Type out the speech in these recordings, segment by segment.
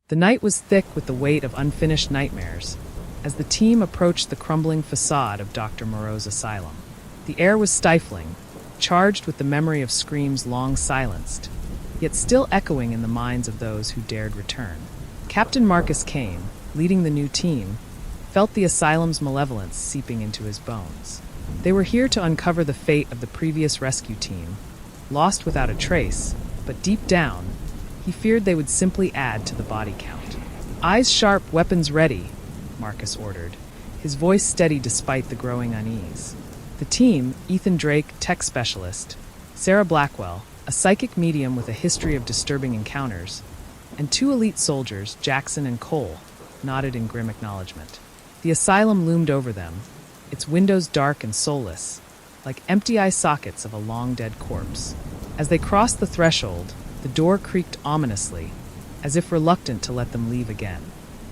The night was thick with the weight of unfinished nightmares as the team approached the crumbling facade of Dr. Moreau's asylum. The air was stifling, charged with the memory of screams long silenced, yet still echoing in the minds of those who dared return. Captain Marcus Kane, leading the new team, felt the asylum's malevolence seeping into his bones. They were here to uncover the fate of the previous rescue team, lost without a trace, but deep down, he feared they would simply add to the body count. "Eyes sharp, weapons ready," Marcus ordered, his voice steady despite the growing unease. The team, Ethan Drake, tech specialist, Sarah Blackwell, a psychic medium with a history of disturbing encounters, and two elite soldiers, Jackson and Cole, nodded in grim acknowledgement. The asylum loomed over them, its windows dark and soulless, like empty eye sockets of a long-dead corpse. As they crossed the threshold, the door creaked ominously, as if reluctant to let them leave again.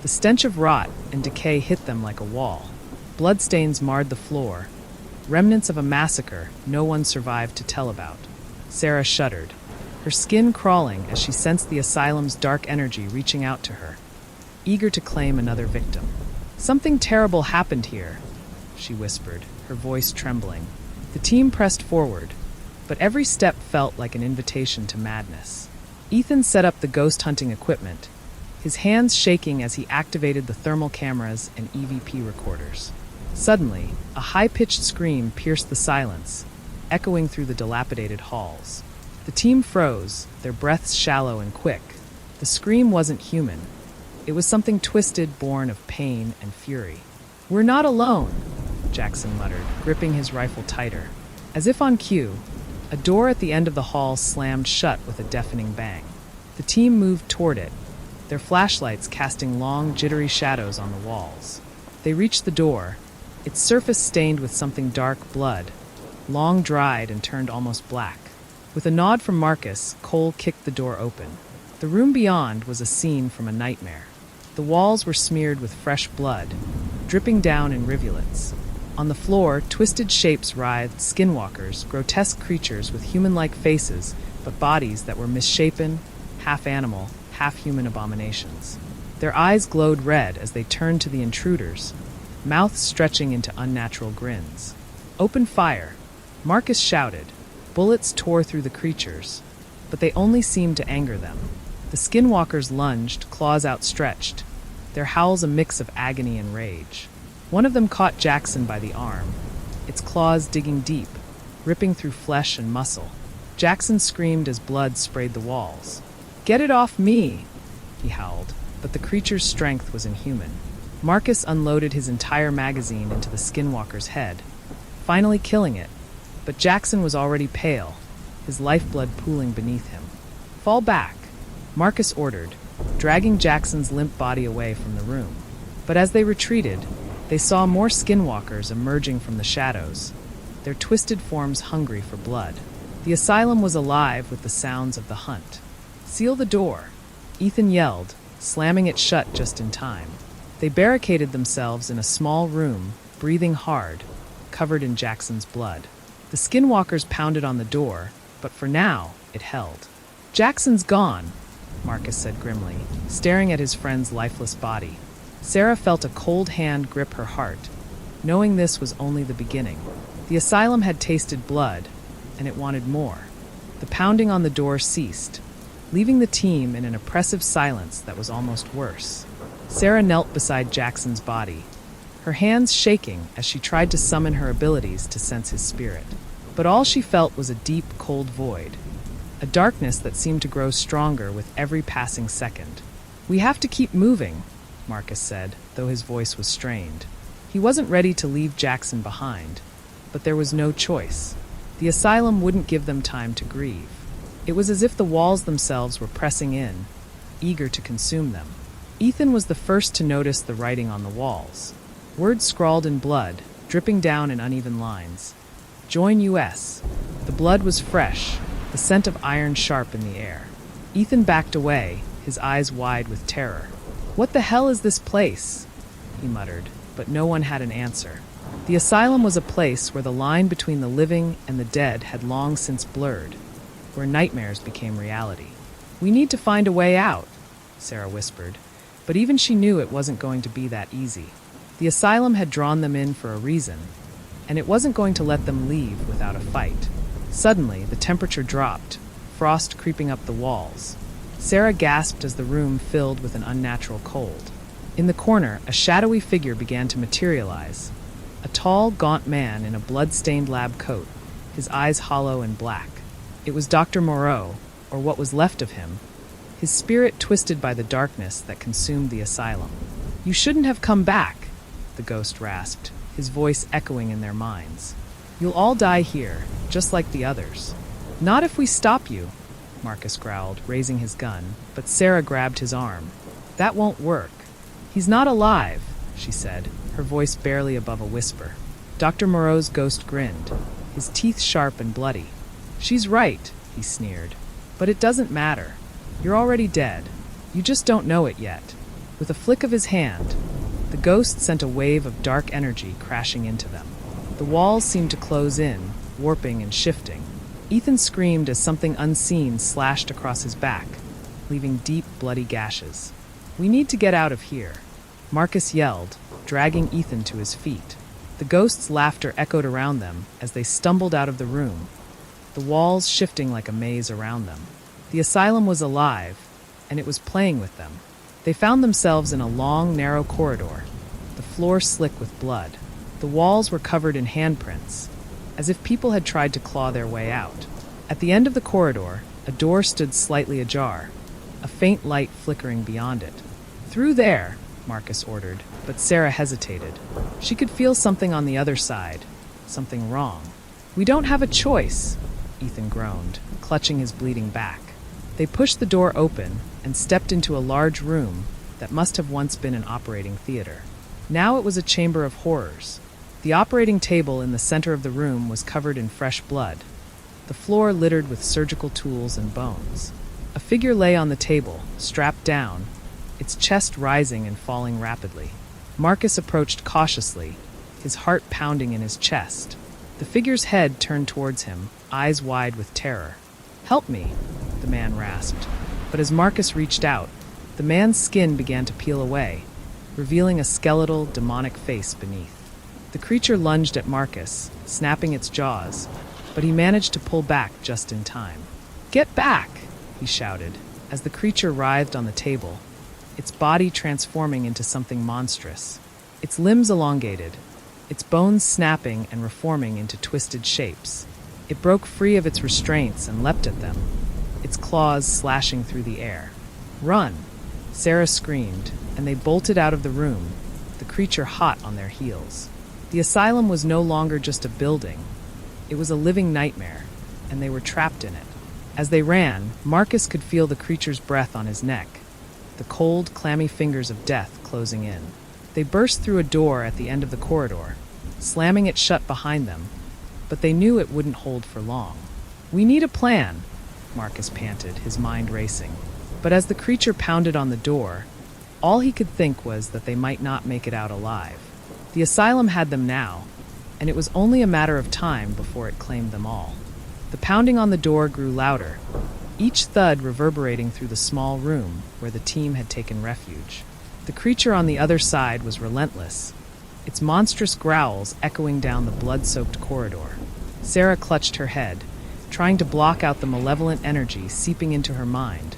The stench of rot and decay hit them like a wall. Bloodstains marred the floor, remnants of a massacre no one survived to tell about. Sarah shuddered, her skin crawling as she sensed the asylum's dark energy reaching out to her, eager to claim another victim. "Something terrible happened here," she whispered, her voice trembling. The team pressed forward, but every step felt like an invitation to madness. Ethan set up the ghost hunting equipment, his hands shaking as he activated the thermal cameras and EVP recorders. Suddenly, a high-pitched scream pierced the silence, echoing through the dilapidated halls. The team froze, their breaths shallow and quick. The scream wasn't human. It was something twisted, born of pain and fury. "We're not alone," Jackson muttered, gripping his rifle tighter. As if on cue, a door at the end of the hall slammed shut with a deafening bang. The team moved toward it, their flashlights casting long, jittery shadows on the walls. They reached the door, its surface stained with something dark blood, long dried and turned almost black. With a nod from Marcus, Cole kicked the door open. The room beyond was a scene from a nightmare. The walls were smeared with fresh blood, dripping down in rivulets. On the floor, twisted shapes writhed, skinwalkers, grotesque creatures with human-like faces, but bodies that were misshapen, half-animal, half-human abominations. Their eyes glowed red as they turned to the intruders, mouths stretching into unnatural grins. "Open fire," Marcus shouted. Bullets tore through the creatures, but they only seemed to anger them. The skinwalkers lunged, claws outstretched, their howls a mix of agony and rage. One of them caught Jackson by the arm, its claws digging deep, ripping through flesh and muscle. Jackson screamed as blood sprayed the walls. "Get it off me!" he howled, but the creature's strength was inhuman. Marcus unloaded his entire magazine into the skinwalker's head, finally killing it, but Jackson was already pale, his lifeblood pooling beneath him. "Fall back," Marcus ordered, dragging Jackson's limp body away from the room. But as they retreated, they saw more skinwalkers emerging from the shadows, their twisted forms hungry for blood. The asylum was alive with the sounds of the hunt. "Seal the door," Ethan yelled, slamming it shut just in time. They barricaded themselves in a small room, breathing hard, covered in Jackson's blood. The skinwalkers pounded on the door, but for now, it held. "Jackson's gone," Marcus said grimly, staring at his friend's lifeless body. Sarah felt a cold hand grip her heart, knowing this was only the beginning. The asylum had tasted blood, and it wanted more. The pounding on the door ceased, leaving the team in an oppressive silence that was almost worse. Sarah knelt beside Jackson's body, her hands shaking as she tried to summon her abilities to sense his spirit. But all she felt was a deep, cold void, a darkness that seemed to grow stronger with every passing second. "We have to keep moving," Marcus said, though his voice was strained. He wasn't ready to leave Jackson behind, but there was no choice. The asylum wouldn't give them time to grieve. It was as if the walls themselves were pressing in, eager to consume them. Ethan was the first to notice the writing on the walls. Words scrawled in blood, dripping down in uneven lines. "Join US." The blood was fresh, the scent of iron sharp in the air. Ethan backed away, his eyes wide with terror. "What the hell is this place?" he muttered, but no one had an answer. The asylum was a place where the line between the living and the dead had long since blurred, where nightmares became reality. "We need to find a way out," Sarah whispered. But even she knew it wasn't going to be that easy. The asylum had drawn them in for a reason, and it wasn't going to let them leave without a fight. Suddenly, the temperature dropped, frost creeping up the walls. Sarah gasped as the room filled with an unnatural cold. In the corner, a shadowy figure began to materialize. A tall, gaunt man in a blood-stained lab coat, his eyes hollow and black. It was Dr. Moreau, or what was left of him, his spirit twisted by the darkness that consumed the asylum. "You shouldn't have come back," the ghost rasped, his voice echoing in their minds. "You'll all die here, just like the others." "Not if we stop you," Marcus growled, raising his gun, but Sarah grabbed his arm. "That won't work." "He's not alive," she said, her voice barely above a whisper. Dr. Moreau's ghost grinned, his teeth sharp and bloody. "She's right," he sneered. "But it doesn't matter. You're already dead. You just don't know it yet." With a flick of his hand, the ghost sent a wave of dark energy crashing into them. The walls seemed to close in, warping and shifting. Ethan screamed as something unseen slashed across his back, leaving deep, bloody gashes. "We need to get out of here," Marcus yelled, dragging Ethan to his feet. The ghost's laughter echoed around them as they stumbled out of the room, the walls shifting like a maze around them. The asylum was alive, and it was playing with them. They found themselves in a long, narrow corridor, the floor slick with blood. The walls were covered in handprints, as if people had tried to claw their way out. At the end of the corridor, a door stood slightly ajar, a faint light flickering beyond it. "Through there," Marcus ordered, but Sarah hesitated. She could feel something on the other side, something wrong. "We don't have a choice," Ethan groaned, clutching his bleeding back. They pushed the door open and stepped into a large room that must have once been an operating theater. Now it was a chamber of horrors. The operating table in the center of the room was covered in fresh blood, the floor littered with surgical tools and bones. A figure lay on the table, strapped down, its chest rising and falling rapidly. Marcus approached cautiously, his heart pounding in his chest. The figure's head turned towards him, eyes wide with terror. "Help me," the man rasped. But as Marcus reached out, the man's skin began to peel away, revealing a skeletal, demonic face beneath. The creature lunged at Marcus, snapping its jaws, but he managed to pull back just in time. "Get back!" he shouted, as the creature writhed on the table, its body transforming into something monstrous. Its limbs elongated, its bones snapping and reforming into twisted shapes. It broke free of its restraints and leapt at them, its claws slashing through the air. "Run!" Sarah screamed, and they bolted out of the room, the creature hot on their heels. The asylum was no longer just a building. It was a living nightmare, and they were trapped in it. As they ran, Marcus could feel the creature's breath on his neck, the cold, clammy fingers of death closing in. They burst through a door at the end of the corridor, slamming it shut behind them, but they knew it wouldn't hold for long. "We need a plan," Marcus panted, his mind racing. But as the creature pounded on the door, all he could think was that they might not make it out alive. The asylum had them now, and it was only a matter of time before it claimed them all. The pounding on the door grew louder, each thud reverberating through the small room where the team had taken refuge. The creature on the other side was relentless, its monstrous growls echoing down the blood-soaked corridor. Sarah clutched her head, trying to block out the malevolent energy seeping into her mind,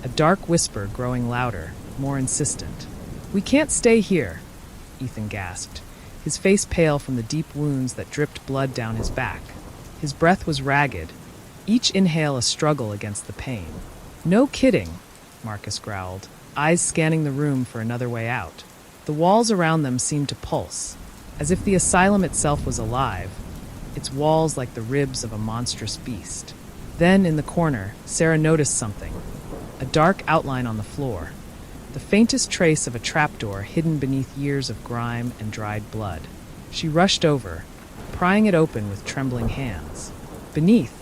a dark whisper growing louder, more insistent. "We can't stay here," Ethan gasped, his face pale from the deep wounds that dripped blood down his back. His breath was ragged, each inhale a struggle against the pain. "No kidding," Marcus growled, eyes scanning the room for another way out. The walls around them seemed to pulse, as if the asylum itself was alive, its walls like the ribs of a monstrous beast. Then, in the corner, Sarah noticed something, a dark outline on the floor, the faintest trace of a trapdoor hidden beneath years of grime and dried blood. She rushed over, prying it open with trembling hands. Beneath,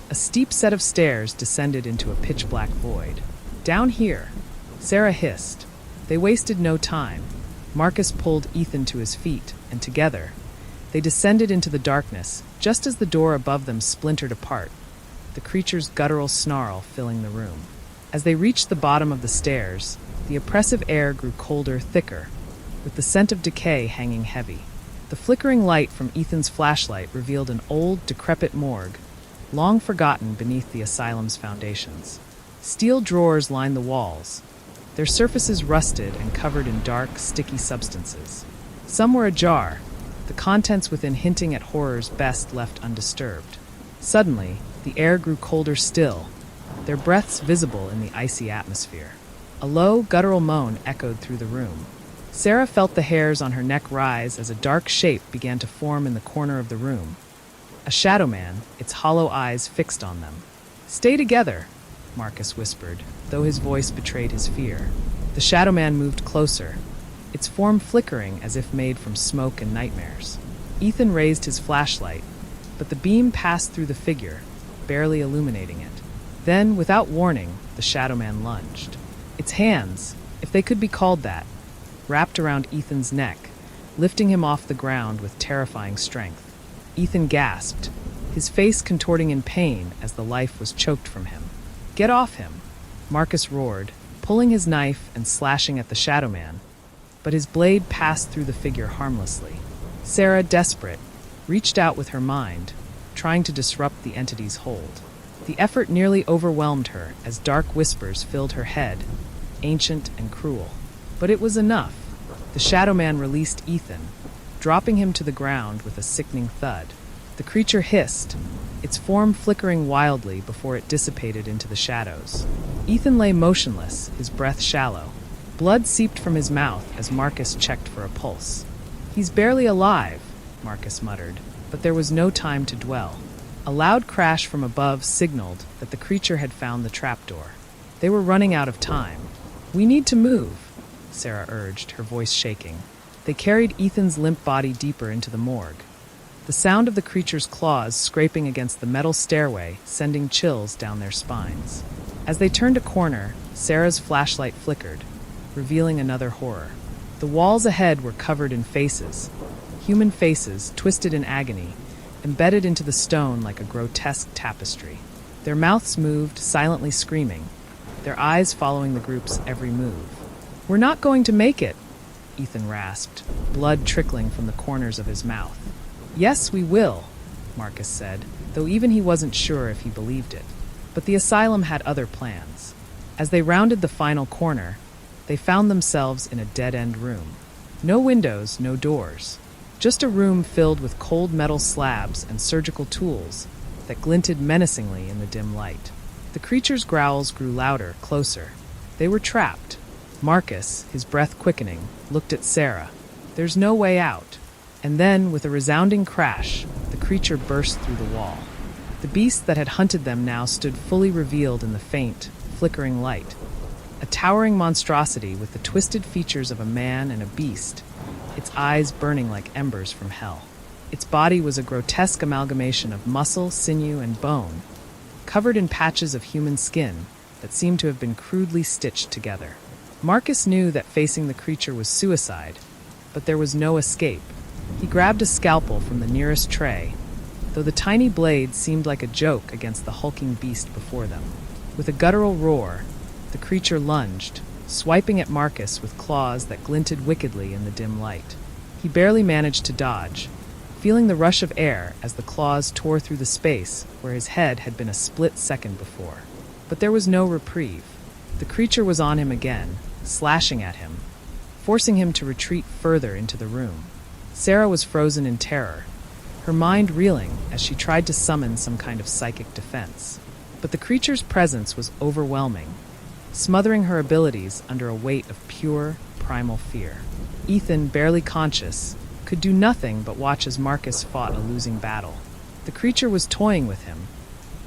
a steep set of stairs descended into a pitch-black void. "Down here," Sarah hissed. They wasted no time. Marcus pulled Ethan to his feet, and together, they descended into the darkness, just as the door above them splintered apart, the creature's guttural snarl filling the room. As they reached the bottom of the stairs, the oppressive air grew colder, thicker, with the scent of decay hanging heavy. The flickering light from Ethan's flashlight revealed an old, decrepit morgue, long forgotten beneath the asylum's foundations. Steel drawers lined the walls, their surfaces rusted and covered in dark, sticky substances. Some were ajar, the contents within hinting at horrors best left undisturbed. Suddenly, the air grew colder still, their breaths visible in the icy atmosphere. A low, guttural moan echoed through the room. Sarah felt the hairs on her neck rise as a dark shape began to form in the corner of the room. A shadow man, its hollow eyes fixed on them. "Stay together," Marcus whispered, though his voice betrayed his fear. The shadow man moved closer, its form flickering as if made from smoke and nightmares. Ethan raised his flashlight, but the beam passed through the figure, barely illuminating it. Then, without warning, the shadow man lunged. Its hands, if they could be called that, wrapped around Ethan's neck, lifting him off the ground with terrifying strength. Ethan gasped, his face contorting in pain as the life was choked from him. "Get off him!" Marcus roared, pulling his knife and slashing at the shadow man, but his blade passed through the figure harmlessly. Sarah, desperate, reached out with her mind, trying to disrupt the entity's hold. The effort nearly overwhelmed her as dark whispers filled her head, ancient and cruel. But it was enough. The shadow man released Ethan, dropping him to the ground with a sickening thud. The creature hissed, its form flickering wildly before it dissipated into the shadows. Ethan lay motionless, his breath shallow. Blood seeped from his mouth as Marcus checked for a pulse. "He's barely alive," Marcus muttered, but there was no time to dwell. A loud crash from above signaled that the creature had found the trapdoor. They were running out of time. "We need to move," Sarah urged, her voice shaking. They carried Ethan's limp body deeper into the morgue, the sound of the creature's claws scraping against the metal stairway sending chills down their spines. As they turned a corner, Sarah's flashlight flickered, revealing another horror. The walls ahead were covered in faces, human faces twisted in agony, embedded into the stone like a grotesque tapestry. Their mouths moved, silently screaming, their eyes following the group's every move. "We're not going to make it," Ethan rasped, blood trickling from the corners of his mouth. "Yes, we will," Marcus said, though even he wasn't sure if he believed it. But the asylum had other plans. As they rounded the final corner, they found themselves in a dead-end room. No windows, no doors. Just a room filled with cold metal slabs and surgical tools that glinted menacingly in the dim light. The creature's growls grew louder, closer. They were trapped. Marcus, his breath quickening, looked at Sarah. "There's no way out." And then, with a resounding crash, the creature burst through the wall. The beast that had hunted them now stood fully revealed in the faint, flickering light. A towering monstrosity with the twisted features of a man and a beast, its eyes burning like embers from hell. Its body was a grotesque amalgamation of muscle, sinew, and bone, covered in patches of human skin that seemed to have been crudely stitched together. Marcus knew that facing the creature was suicide, but there was no escape. He grabbed a scalpel from the nearest tray, though the tiny blade seemed like a joke against the hulking beast before them. With a guttural roar, the creature lunged, swiping at Marcus with claws that glinted wickedly in the dim light. He barely managed to dodge, feeling the rush of air as the claws tore through the space where his head had been a split second before. But there was no reprieve. The creature was on him again, slashing at him, forcing him to retreat further into the room. Sarah was frozen in terror, her mind reeling as she tried to summon some kind of psychic defense. But the creature's presence was overwhelming, smothering her abilities under a weight of pure, primal fear. Ethan, barely conscious, could do nothing but watch as Marcus fought a losing battle. The creature was toying with him,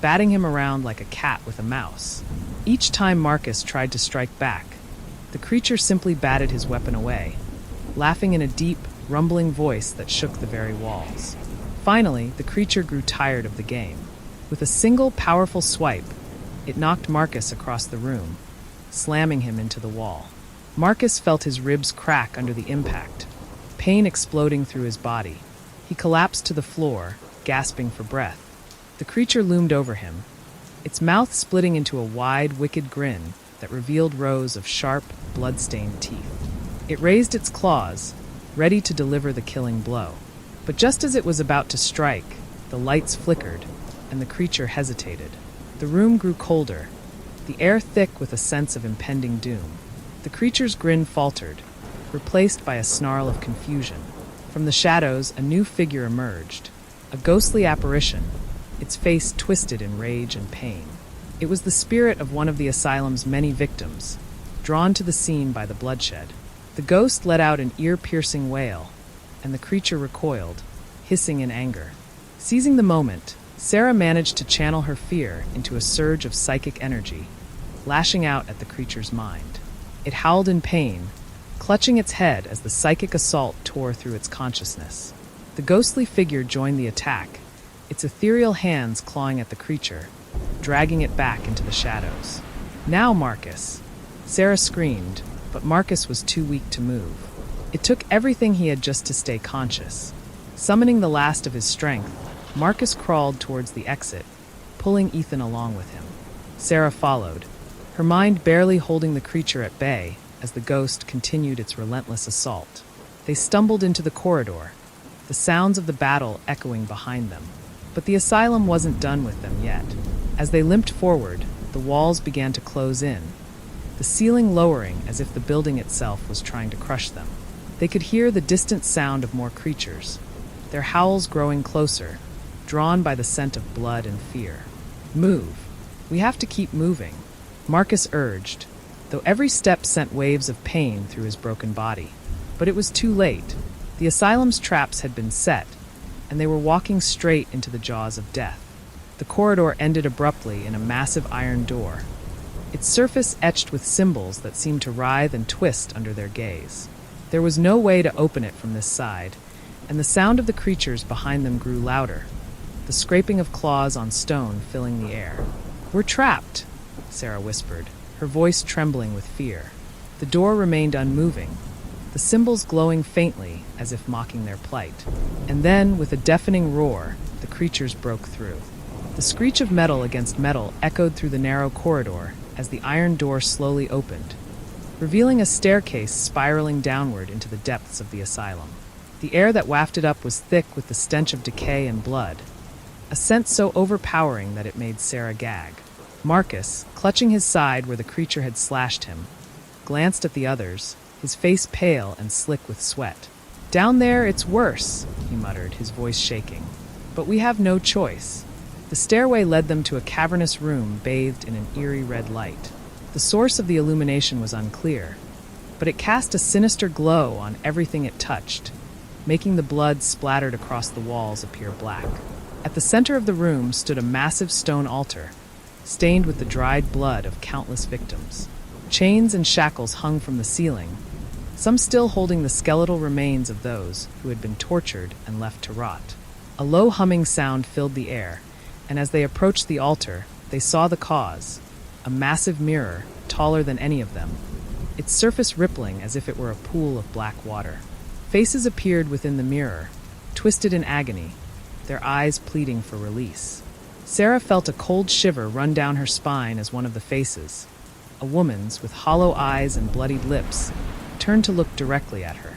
batting him around like a cat with a mouse. Each time Marcus tried to strike back, the creature simply batted his weapon away, laughing in a deep, rumbling voice that shook the very walls. Finally, the creature grew tired of the game. With a single powerful swipe, it knocked Marcus across the room, slamming him into the wall. Marcus felt his ribs crack under the impact, pain exploding through his body. He collapsed to the floor, gasping for breath. The creature loomed over him, its mouth splitting into a wide, wicked grin that revealed rows of sharp, blood-stained teeth. It raised its claws, ready to deliver the killing blow. But just as it was about to strike, the lights flickered, and the creature hesitated. The room grew colder, the air thick with a sense of impending doom. The creature's grin faltered, replaced by a snarl of confusion. From the shadows, a new figure emerged, a ghostly apparition, its face twisted in rage and pain. It was the spirit of one of the asylum's many victims, drawn to the scene by the bloodshed. The ghost let out an ear-piercing wail, and the creature recoiled, hissing in anger. Seizing the moment, Sarah managed to channel her fear into a surge of psychic energy, lashing out at the creature's mind. It howled in pain, clutching its head as the psychic assault tore through its consciousness. The ghostly figure joined the attack, its ethereal hands clawing at the creature, dragging it back into the shadows. "Now, Marcus!" Sarah screamed, but Marcus was too weak to move. It took everything he had just to stay conscious. Summoning the last of his strength, Marcus crawled towards the exit, pulling Ethan along with him. Sarah followed, her mind barely holding the creature at bay as the ghost continued its relentless assault. They stumbled into the corridor, the sounds of the battle echoing behind them. But the asylum wasn't done with them yet. As they limped forward, the walls began to close in, the ceiling lowering as if the building itself was trying to crush them. They could hear the distant sound of more creatures, their howls growing closer, drawn by the scent of blood and fear. "Move. We have to keep moving," Marcus urged, though every step sent waves of pain through his broken body. But it was too late. The asylum's traps had been set, and they were walking straight into the jaws of death. The corridor ended abruptly in a massive iron door, its surface etched with symbols that seemed to writhe and twist under their gaze. There was no way to open it from this side, and the sound of the creatures behind them grew louder, the scraping of claws on stone filling the air. "We're trapped," Sarah whispered, her voice trembling with fear. The door remained unmoving, the symbols glowing faintly as if mocking their plight. And then, with a deafening roar, the creatures broke through. The screech of metal against metal echoed through the narrow corridor as the iron door slowly opened, revealing a staircase spiraling downward into the depths of the asylum. The air that wafted up was thick with the stench of decay and blood, a scent so overpowering that it made Sarah gag. Marcus, clutching his side where the creature had slashed him, glanced at the others, his face pale and slick with sweat. "Down there, it's worse," he muttered, his voice shaking. "But we have no choice." The stairway led them to a cavernous room bathed in an eerie red light. The source of the illumination was unclear, but it cast a sinister glow on everything it touched, making the blood splattered across the walls appear black. At the center of the room stood a massive stone altar, stained with the dried blood of countless victims. Chains and shackles hung from the ceiling, some still holding the skeletal remains of those who had been tortured and left to rot. A low humming sound filled the air, and as they approached the altar, they saw the cause, a massive mirror, taller than any of them, its surface rippling as if it were a pool of black water. Faces appeared within the mirror, twisted in agony, their eyes pleading for release. Sarah felt a cold shiver run down her spine as one of the faces, a woman's with hollow eyes and bloodied lips, turned to look directly at her.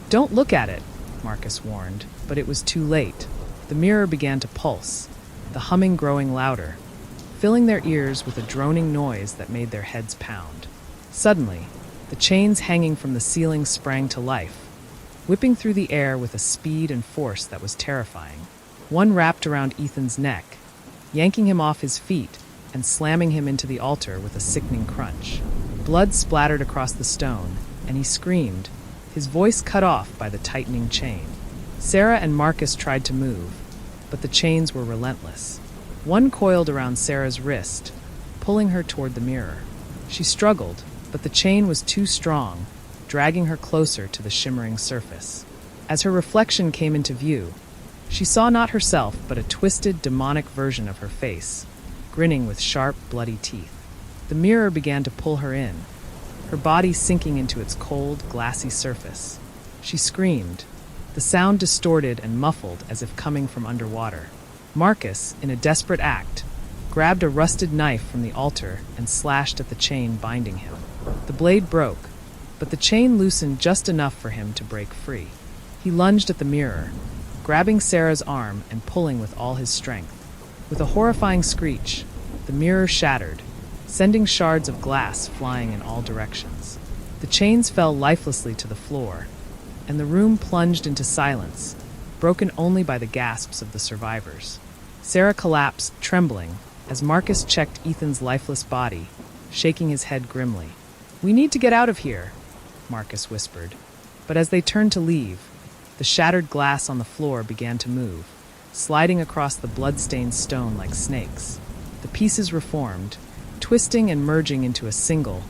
"Don't look at it," Marcus warned, but it was too late. The mirror began to pulse, the humming growing louder, filling their ears with a droning noise that made their heads pound. Suddenly, the chains hanging from the ceiling sprang to life, whipping through the air with a speed and force that was terrifying. One wrapped around Ethan's neck, yanking him off his feet and slamming him into the altar with a sickening crunch. Blood splattered across the stone, and he screamed, his voice cut off by the tightening chain. Sarah and Marcus tried to move, but the chains were relentless. One coiled around Sarah's wrist, pulling her toward the mirror. She struggled, but the chain was too strong, dragging her closer to the shimmering surface. As her reflection came into view, she saw not herself but a twisted, demonic version of her face, grinning with sharp, bloody teeth. The mirror began to pull her in, her body sinking into its cold, glassy surface. She screamed, the sound distorted and muffled as if coming from underwater. Marcus, in a desperate act, grabbed a rusted knife from the altar and slashed at the chain binding him. The blade broke, but the chain loosened just enough for him to break free. He lunged at the mirror, grabbing Sarah's arm and pulling with all his strength. With a horrifying screech, the mirror shattered, sending shards of glass flying in all directions. The chains fell lifelessly to the floor, and the room plunged into silence, broken only by the gasps of the survivors. Sarah collapsed, trembling, as Marcus checked Ethan's lifeless body, shaking his head grimly. "We need to get out of here," Marcus whispered. But as they turned to leave, the shattered glass on the floor began to move, sliding across the blood-stained stone like snakes. The pieces reformed, twisting and merging into a single,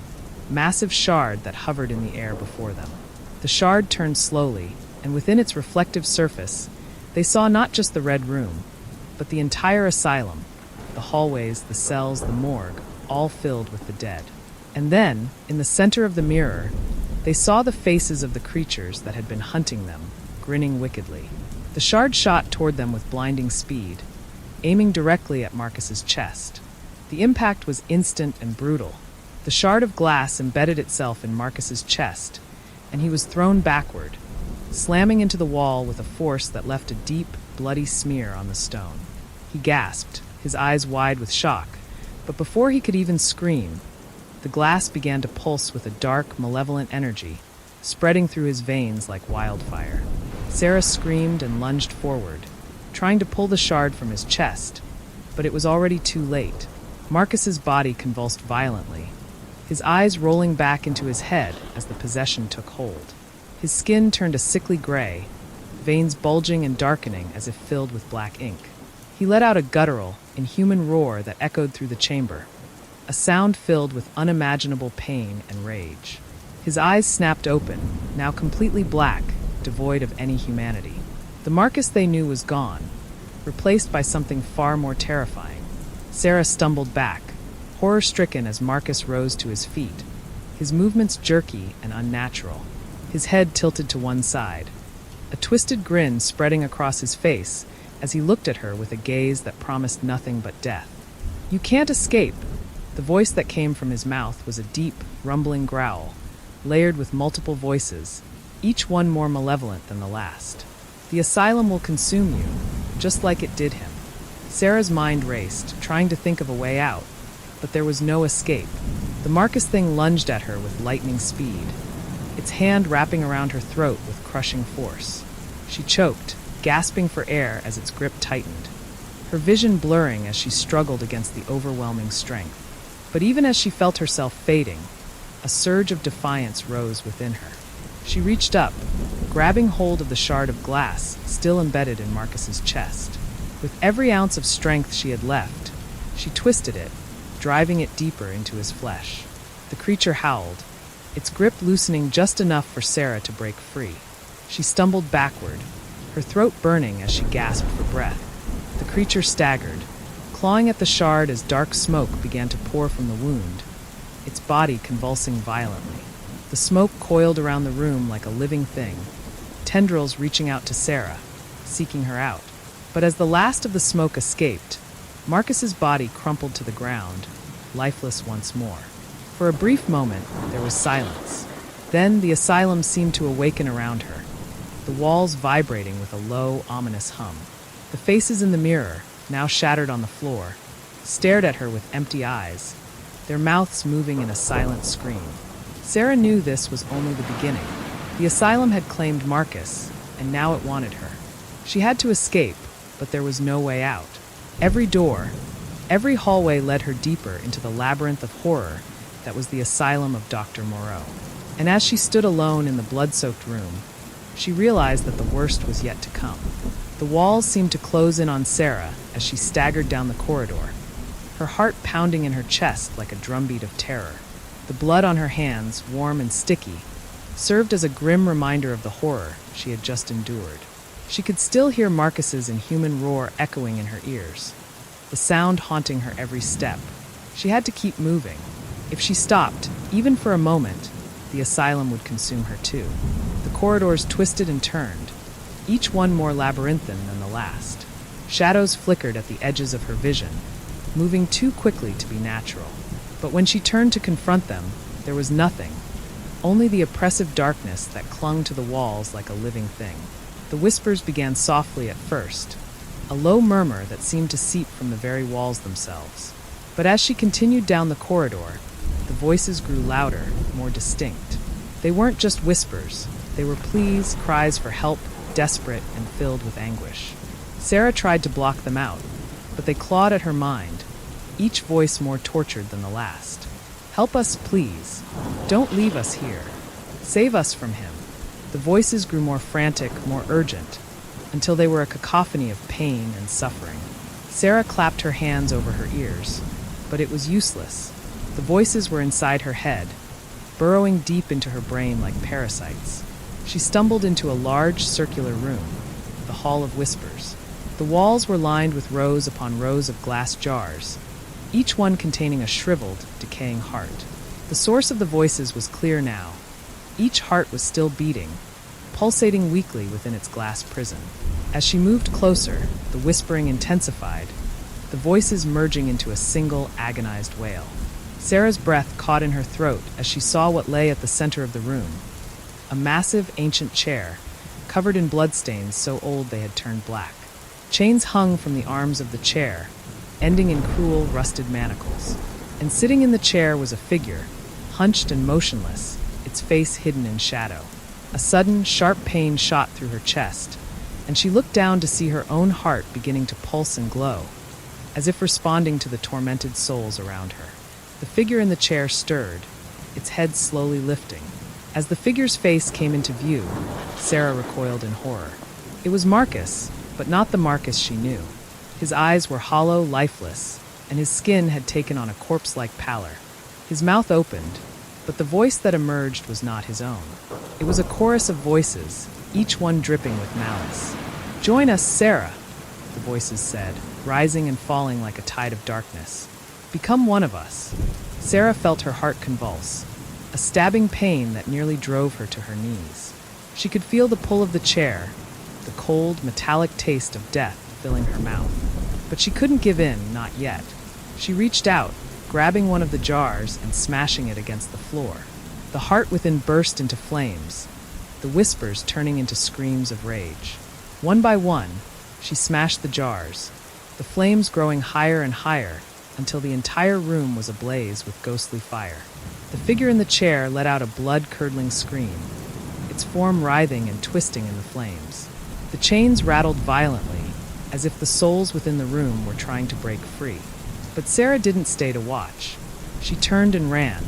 massive shard that hovered in the air before them. The shard turned slowly, and within its reflective surface, they saw not just the red room, but the entire asylum, the hallways, the cells, the morgue, all filled with the dead. And then, in the center of the mirror, they saw the faces of the creatures that had been hunting them, grinning wickedly. The shard shot toward them with blinding speed, aiming directly at Marcus's chest. The impact was instant and brutal. The shard of glass embedded itself in Marcus's chest, and he was thrown backward, slamming into the wall with a force that left a deep, bloody smear on the stone. He gasped, his eyes wide with shock, but before he could even scream, the glass began to pulse with a dark, malevolent energy, spreading through his veins like wildfire. Sarah screamed and lunged forward, trying to pull the shard from his chest, but it was already too late. Marcus's body convulsed violently, his eyes rolling back into his head as the possession took hold. His skin turned a sickly gray, veins bulging and darkening as if filled with black ink. He let out a guttural, inhuman roar that echoed through the chamber, a sound filled with unimaginable pain and rage. His eyes snapped open, now completely black, devoid of any humanity. The Marcus they knew was gone, replaced by something far more terrifying. Sarah stumbled back, horror-stricken as Marcus rose to his feet, his movements jerky and unnatural, his head tilted to one side, a twisted grin spreading across his face as he looked at her with a gaze that promised nothing but death. "You can't escape." The voice that came from his mouth was a deep, rumbling growl, layered with multiple voices, each one more malevolent than the last. "The asylum will consume you, just like it did him." Sarah's mind raced, trying to think of a way out, but there was no escape. The Marcus thing lunged at her with lightning speed, its hand wrapping around her throat with crushing force. She choked, gasping for air as its grip tightened, her vision blurring as she struggled against the overwhelming strength. But even as she felt herself fading, a surge of defiance rose within her. She reached up, grabbing hold of the shard of glass still embedded in Marcus's chest. With every ounce of strength she had left, she twisted it, driving it deeper into his flesh. The creature howled, its grip loosening just enough for Sarah to break free. She stumbled backward, her throat burning as she gasped for breath. The creature staggered, clawing at the shard as dark smoke began to pour from the wound, its body convulsing violently. The smoke coiled around the room like a living thing, tendrils reaching out to Sarah, seeking her out. But as the last of the smoke escaped, Marcus's body crumpled to the ground, lifeless once more. For a brief moment, there was silence. Then the asylum seemed to awaken around her, the walls vibrating with a low, ominous hum. The faces in the mirror, now shattered on the floor, stared at her with empty eyes, their mouths moving in a silent scream. Sarah knew this was only the beginning. The asylum had claimed Marcus, and now it wanted her. She had to escape, but there was no way out. Every door, every hallway led her deeper into the labyrinth of horror that was the Asylum of Dr. Moreau. And as she stood alone in the blood-soaked room, she realized that the worst was yet to come. The walls seemed to close in on Sarah as she staggered down the corridor, her heart pounding in her chest like a drumbeat of terror. The blood on her hands, warm and sticky, served as a grim reminder of the horror she had just endured. She could still hear Marcus's inhuman roar echoing in her ears, the sound haunting her every step. She had to keep moving. If she stopped, even for a moment, the asylum would consume her too. The corridors twisted and turned, each one more labyrinthine than the last. Shadows flickered at the edges of her vision, moving too quickly to be natural. But when she turned to confront them, there was nothing, only the oppressive darkness that clung to the walls like a living thing. The whispers began softly at first, a low murmur that seemed to seep from the very walls themselves. But as she continued down the corridor, the voices grew louder, more distinct. They weren't just whispers, they were pleas, cries for help, desperate and filled with anguish. Sarah tried to block them out, but they clawed at her mind, each voice more tortured than the last. "Help us, please. Don't leave us here. Save us from him." The voices grew more frantic, more urgent, until they were a cacophony of pain and suffering. Sarah clapped her hands over her ears, but it was useless. The voices were inside her head, burrowing deep into her brain like parasites. She stumbled into a large circular room, the Hall of Whispers. The walls were lined with rows upon rows of glass jars, each one containing a shriveled, decaying heart. The source of the voices was clear now. Each heart was still beating, pulsating weakly within its glass prison. As she moved closer, the whispering intensified, the voices merging into a single, agonized wail. Sarah's breath caught in her throat as she saw what lay at the center of the room. A massive, ancient chair, covered in bloodstains so old they had turned black. Chains hung from the arms of the chair, ending in cruel, rusted manacles. And sitting in the chair was a figure, hunched and motionless, its face hidden in shadow. A sudden, sharp pain shot through her chest, and she looked down to see her own heart beginning to pulse and glow, as if responding to the tormented souls around her. The figure in the chair stirred, its head slowly lifting. As the figure's face came into view, Sarah recoiled in horror. It was Marcus, but not the Marcus she knew. His eyes were hollow, lifeless, and his skin had taken on a corpse-like pallor. His mouth opened, but the voice that emerged was not his own. It was a chorus of voices, each one dripping with malice. "Join us, Sarah," the voices said, rising and falling like a tide of darkness. "Become one of us." Sarah felt her heart convulse, a stabbing pain that nearly drove her to her knees. She could feel the pull of the chair, the cold, metallic taste of death filling her mouth. But she couldn't give in, not yet. She reached out, grabbing one of the jars and smashing it against the floor. The heart within burst into flames, the whispers turning into screams of rage. One by one, she smashed the jars, the flames growing higher and higher until the entire room was ablaze with ghostly fire. The figure in the chair let out a blood-curdling scream, its form writhing and twisting in the flames. The chains rattled violently, as if the souls within the room were trying to break free. But Sarah didn't stay to watch. She turned and ran,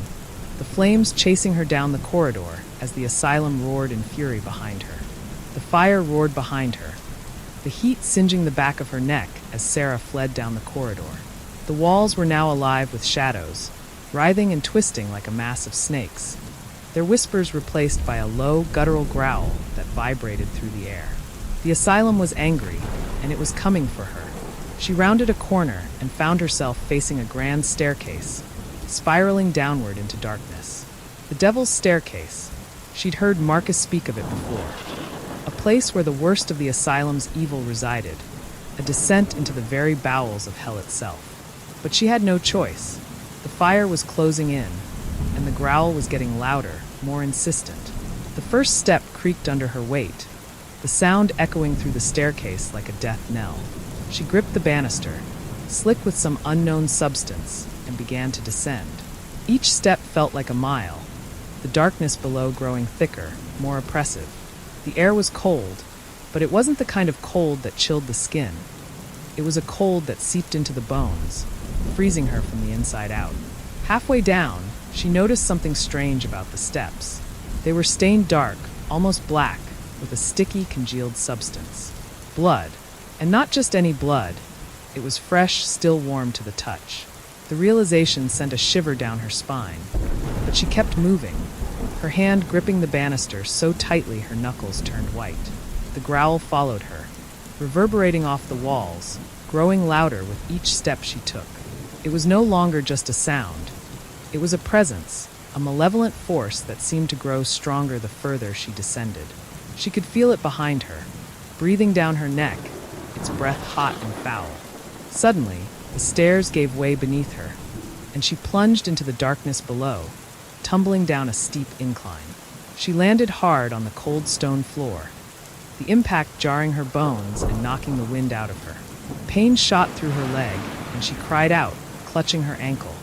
the flames chasing her down the corridor as the asylum roared in fury behind her. The fire roared behind her, the heat singeing the back of her neck as Sarah fled down the corridor. The walls were now alive with shadows, writhing and twisting like a mass of snakes, their whispers replaced by a low, guttural growl that vibrated through the air. The asylum was angry, and it was coming for her. She rounded a corner and found herself facing a grand staircase, spiraling downward into darkness. The Devil's Staircase. She'd heard Marcus speak of it before. A place where the worst of the asylum's evil resided, a descent into the very bowels of hell itself. But she had no choice. The fire was closing in, and the growl was getting louder, more insistent. The first step creaked under her weight, the sound echoing through the staircase like a death knell. She gripped the banister, slick with some unknown substance, and began to descend. Each step felt like a mile, the darkness below growing thicker, more oppressive. The air was cold, but it wasn't the kind of cold that chilled the skin. It was a cold that seeped into the bones, freezing her from the inside out. Halfway down, she noticed something strange about the steps. They were stained dark, almost black, with a sticky, congealed substance. Blood. And not just any blood. It was fresh, still warm to the touch. The realization sent a shiver down her spine. But she kept moving, her hand gripping the banister so tightly her knuckles turned white. The growl followed her, reverberating off the walls, growing louder with each step she took. It was no longer just a sound. It was a presence, a malevolent force that seemed to grow stronger the further she descended. She could feel it behind her, breathing down her neck, its breath hot and foul. Suddenly, The stairs gave way beneath her, and she plunged into the darkness below, tumbling down a steep incline. She landed hard on the cold stone floor, the impact jarring her bones and knocking the wind out of her. Pain shot through her leg, and she cried out, clutching her ankle.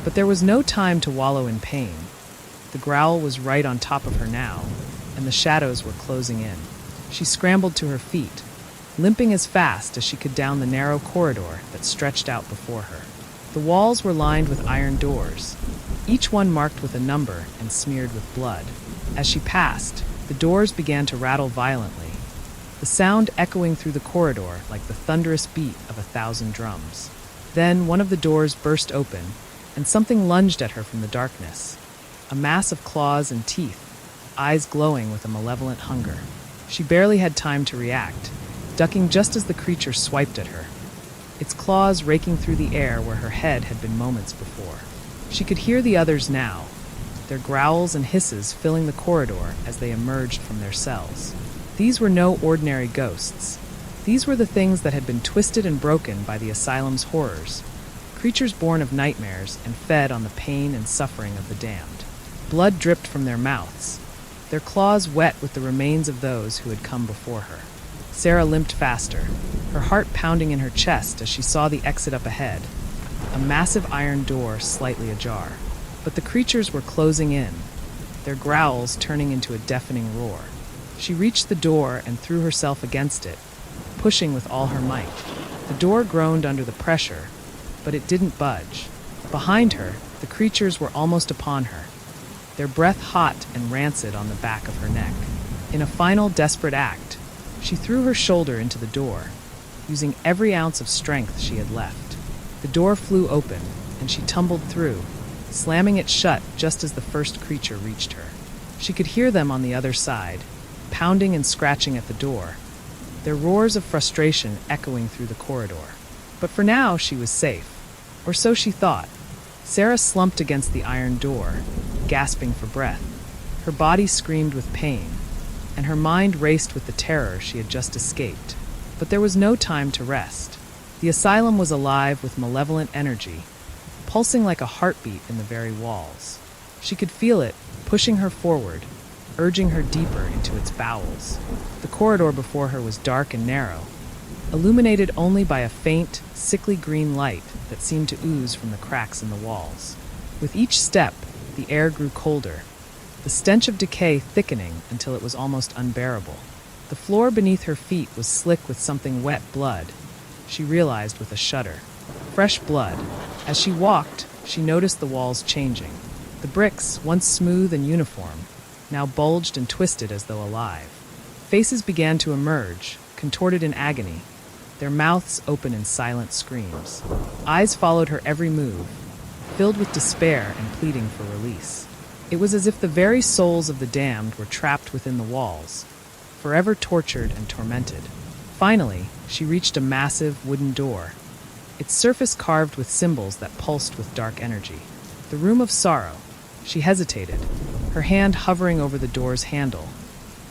But there was no time to wallow in pain. The growl was right on top of her now, and the shadows were closing in. She scrambled to her feet, limping as fast as she could down the narrow corridor that stretched out before her. The walls were lined with iron doors, each one marked with a number and smeared with blood. As she passed, the doors began to rattle violently, the sound echoing through the corridor like the thunderous beat of 1,000 drums. Then one of the doors burst open, and something lunged at her from the darkness. A mass of claws and teeth, eyes glowing with a malevolent hunger. She barely had time to react, ducking just as the creature swiped at her, its claws raking through the air where her head had been moments before. She could hear the others now, their growls and hisses filling the corridor as they emerged from their cells. These were no ordinary ghosts. These were the things that had been twisted and broken by the asylum's horrors, creatures born of nightmares and fed on the pain and suffering of the damned. Blood dripped from their mouths, their claws wet with the remains of those who had come before her. Sarah limped faster, her heart pounding in her chest as she saw the exit up ahead, a massive iron door slightly ajar. But the creatures were closing in, their growls turning into a deafening roar. She reached the door and threw herself against it, pushing with all her might. The door groaned under the pressure, but it didn't budge. Behind her, the creatures were almost upon her, their breath hot and rancid on the back of her neck. In a final desperate act, she threw her shoulder into the door, using every ounce of strength she had left. The door flew open, and she tumbled through, slamming it shut just as the first creature reached her. She could hear them on the other side, pounding and scratching at the door, their roars of frustration echoing through the corridor. But for now, she was safe, or so she thought. Sarah slumped against the iron door, gasping for breath. Her body screamed with pain, and her mind raced with the terror she had just escaped. But there was no time to rest. The asylum was alive with malevolent energy, pulsing like a heartbeat in the very walls. She could feel it, pushing her forward, urging her deeper into its bowels. The corridor before her was dark and narrow, illuminated only by a faint, sickly green light that seemed to ooze from the cracks in the walls. With each step, the air grew colder, the stench of decay thickening until it was almost unbearable. The floor beneath her feet was slick with something wet blood, she realized with a shudder. Fresh blood. As she walked, she noticed the walls changing. The bricks, once smooth and uniform, now bulged and twisted as though alive. Faces began to emerge, contorted in agony, their mouths open in silent screams. Eyes followed her every move, filled with despair and pleading for release. It was as if the very souls of the damned were trapped within the walls, forever tortured and tormented. Finally, she reached a massive wooden door, its surface carved with symbols that pulsed with dark energy. The Room of Sorrow. She hesitated, her hand hovering over the door's handle,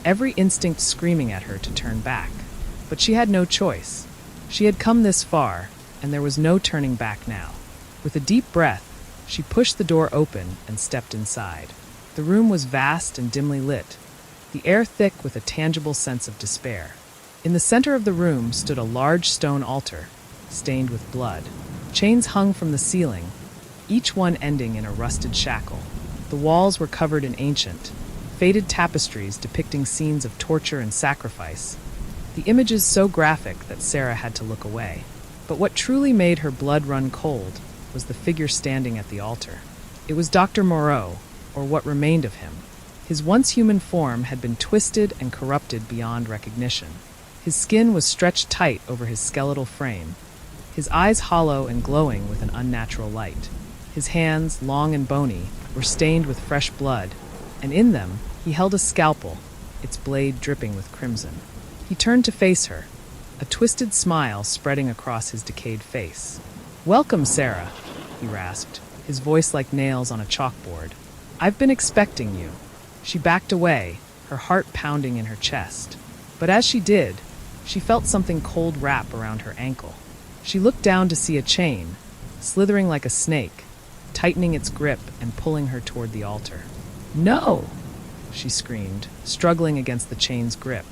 every instinct screaming at her to turn back. But she had no choice. She had come this far, and there was no turning back now. With a deep breath, she pushed the door open and stepped inside. The room was vast and dimly lit, the air thick with a tangible sense of despair. In the center of the room stood a large stone altar, stained with blood. Chains hung from the ceiling, each one ending in a rusted shackle. The walls were covered in ancient, faded tapestries depicting scenes of torture and sacrifice, the images so graphic that Sarah had to look away. But what truly made her blood run cold was the figure standing at the altar. It was Dr. Moreau, or what remained of him. His once human form had been twisted and corrupted beyond recognition. His skin was stretched tight over his skeletal frame, his eyes hollow and glowing with an unnatural light. His hands, long and bony, were stained with fresh blood, and in them he held a scalpel, its blade dripping with crimson. He turned to face her, a twisted smile spreading across his decayed face. "Welcome, Sarah," he rasped, his voice like nails on a chalkboard. "I've been expecting you." She backed away, her heart pounding in her chest. But as she did, she felt something cold wrap around her ankle. She looked down to see a chain, slithering like a snake, tightening its grip and pulling her toward the altar. "No!" she screamed, struggling against the chain's grip.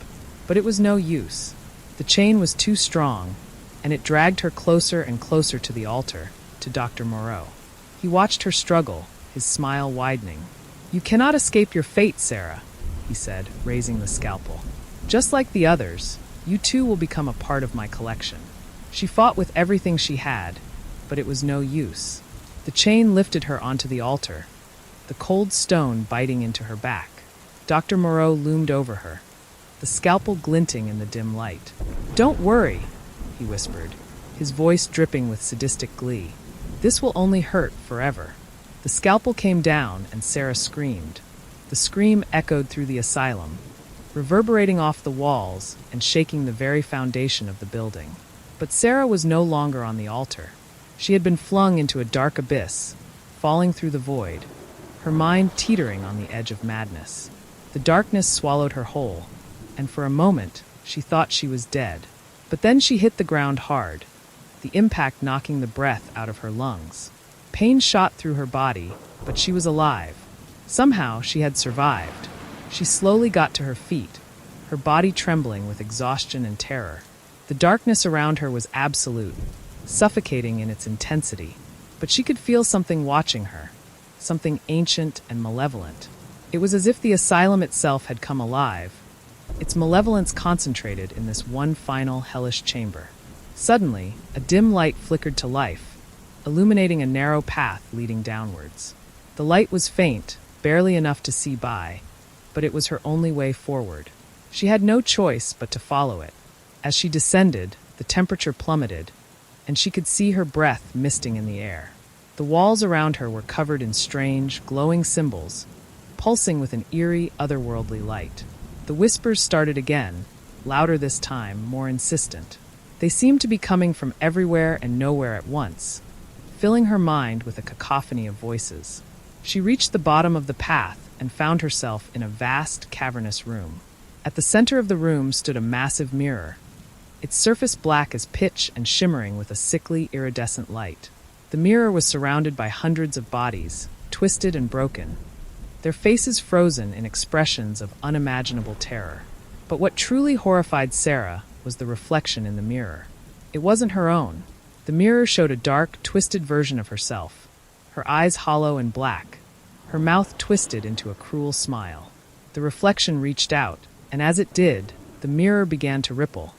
But it was no use. The chain was too strong, and it dragged her closer and closer to the altar, to Dr. Moreau. He watched her struggle, his smile widening. "You cannot escape your fate, Sarah," he said, raising the scalpel. "Just like the others, you too will become a part of my collection." She fought with everything she had, but it was no use. The chain lifted her onto the altar, the cold stone biting into her back. Dr. Moreau loomed over her, the scalpel glinting in the dim light. "Don't worry," he whispered, his voice dripping with sadistic glee. "This will only hurt forever." The scalpel came down and Sarah screamed. The scream echoed through the asylum, reverberating off the walls and shaking the very foundation of the building. But Sarah was no longer on the altar. She had been flung into a dark abyss, falling through the void, her mind teetering on the edge of madness. The darkness swallowed her whole, and for a moment she thought she was dead. But then she hit the ground hard, the impact knocking the breath out of her lungs. Pain shot through her body, but she was alive. Somehow she had survived. She slowly got to her feet, her body trembling with exhaustion and terror. The darkness around her was absolute, suffocating in its intensity. But she could feel something watching her, something ancient and malevolent. It was as if the asylum itself had come alive, its malevolence concentrated in this one final hellish chamber. Suddenly, a dim light flickered to life, illuminating a narrow path leading downwards. The light was faint, barely enough to see by, but it was her only way forward. She had no choice but to follow it. As she descended, the temperature plummeted, and she could see her breath misting in the air. The walls around her were covered in strange, glowing symbols, pulsing with an eerie, otherworldly light. The whispers started again, louder this time, more insistent. They seemed to be coming from everywhere and nowhere at once, filling her mind with a cacophony of voices. She reached the bottom of the path and found herself in a vast, cavernous room. At the center of the room stood a massive mirror, its surface black as pitch and shimmering with a sickly, iridescent light. The mirror was surrounded by hundreds of bodies, twisted and broken, their faces frozen in expressions of unimaginable terror. But what truly horrified Sarah was the reflection in the mirror. It wasn't her own. The mirror showed a dark, twisted version of herself, her eyes hollow and black, her mouth twisted into a cruel smile. The reflection reached out, and as it did, the mirror began to ripple,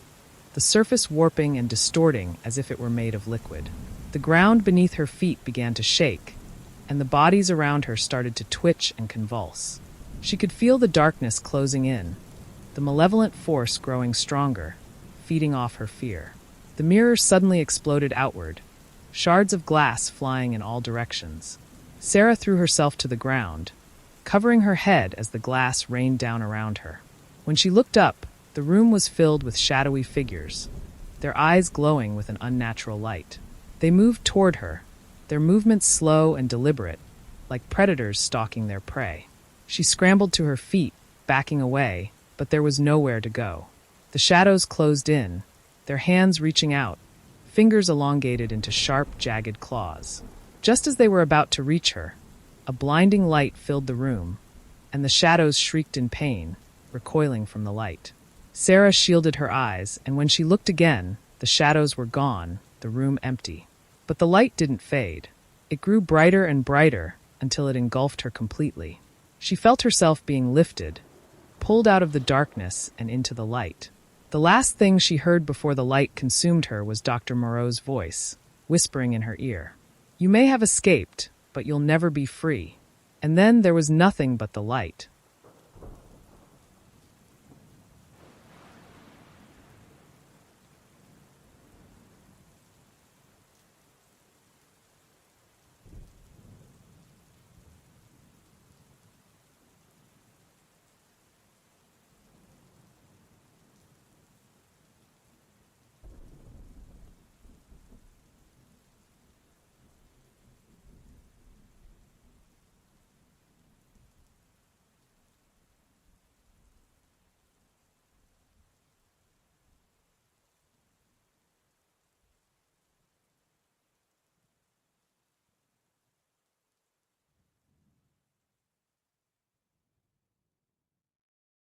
the surface warping and distorting as if it were made of liquid. The ground beneath her feet began to shake, and the bodies around her started to twitch and convulse. She could feel the darkness closing in, the malevolent force growing stronger, feeding off her fear. The mirror suddenly exploded outward, shards of glass flying in all directions. Sarah threw herself to the ground, covering her head as the glass rained down around her. When she looked up, the room was filled with shadowy figures, their eyes glowing with an unnatural light. They moved toward her, their movements slow and deliberate, like predators stalking their prey. She scrambled to her feet, backing away, but there was nowhere to go. The shadows closed in, their hands reaching out, fingers elongated into sharp, jagged claws. Just as they were about to reach her, a blinding light filled the room, and the shadows shrieked in pain, recoiling from the light. Sarah shielded her eyes, and when she looked again, the shadows were gone, the room empty. But the light didn't fade. It grew brighter and brighter until it engulfed her completely. She felt herself being lifted, pulled out of the darkness and into the light. The last thing she heard before the light consumed her was Dr. Moreau's voice, whispering in her ear. "You may have escaped, but you'll never be free." And then there was nothing but the light.